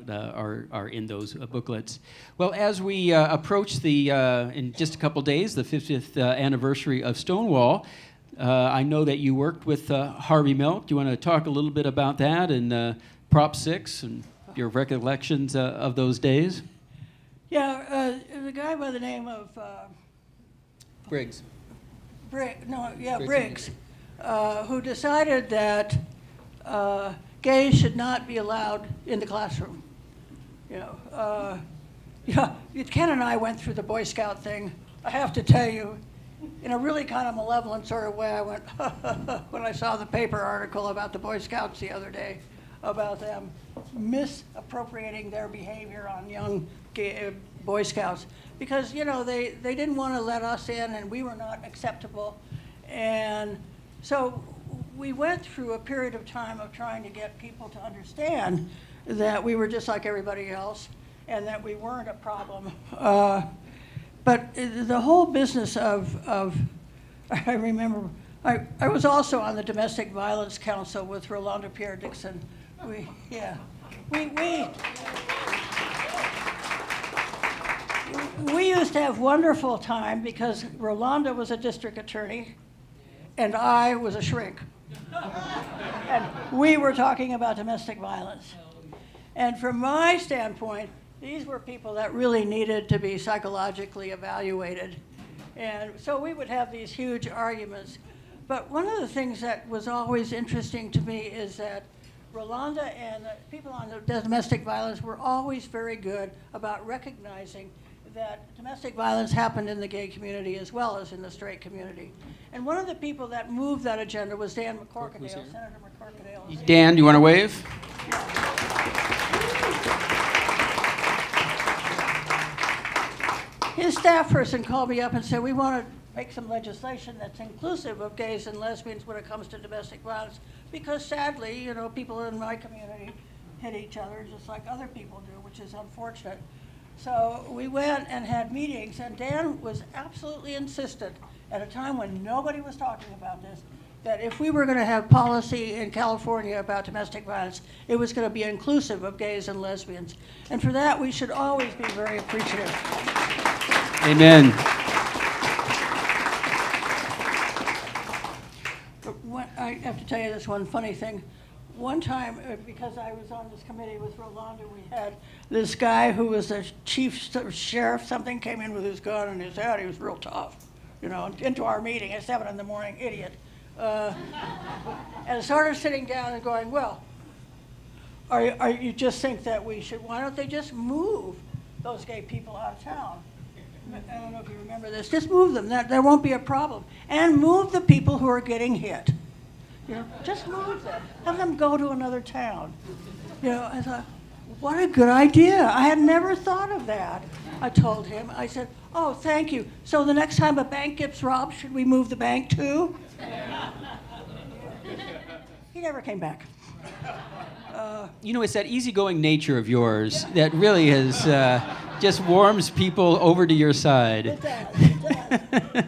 are in those booklets. Well, as we approach the, in just a couple days, the 50th anniversary of Stonewall, I know that you worked with Harvey Milk. Do you want to talk a little bit about that and Prop 6 and your recollections of those days? Yeah, the guy by the name of Briggs. Briggs, who decided that gays should not be allowed in the classroom. Ken and I went through the Boy Scout thing. I have to tell you, in a really kind of malevolent sort of way, I went when I saw the paper article about the Boy Scouts the other day, about them misappropriating their behavior on young gay Boy Scouts, because they didn't want to let us in and we were not acceptable. And so we went through a period of time of trying to get people to understand that we were just like everybody else and that we weren't a problem. But the whole business of I remember, I was also on the Domestic Violence Council with Rolanda Pierre Dixon. We used to have wonderful time because Rolanda was a district attorney and I was a shrink. And we were talking about domestic violence. And from my standpoint, these were people that really needed to be psychologically evaluated. And so we would have these huge arguments. But one of the things that was always interesting to me is that Rolanda and the people on the domestic violence were always very good about recognizing that domestic violence happened in the gay community as well as in the straight community. And one of the people that moved that agenda was Dan McCorkadale, Senator McCorkadale. Dan, do you want to wave? His staff person called me up and said, we want to make some legislation that's inclusive of gays and lesbians when it comes to domestic violence, because sadly, people in my community hit each other just like other people do, which is unfortunate. So we went and had meetings, and Dan was absolutely insistent at a time when nobody was talking about this, that if we were going to have policy in California about domestic violence, it was going to be inclusive of gays and lesbians. And for that, we should always be very appreciative. Amen. I have to tell you this one funny thing. One time, because I was on this committee with Rolanda, we had this guy who was a chief sheriff, something, came in with his gun in his head. He was real tough, into our meeting at 7 in the morning, idiot. And started sitting down and going, well, are you just think that why don't they just move those gay people out of town? I don't know if you remember this. Just move them. There won't be a problem. And move the people who are getting hit. Just move them. Have them go to another town. I thought, what a good idea. I had never thought of that. I told him. I said, oh, thank you. So the next time a bank gets robbed, should we move the bank too? He never came back. It's that easygoing nature of yours that really has just warms people over to your side. It does.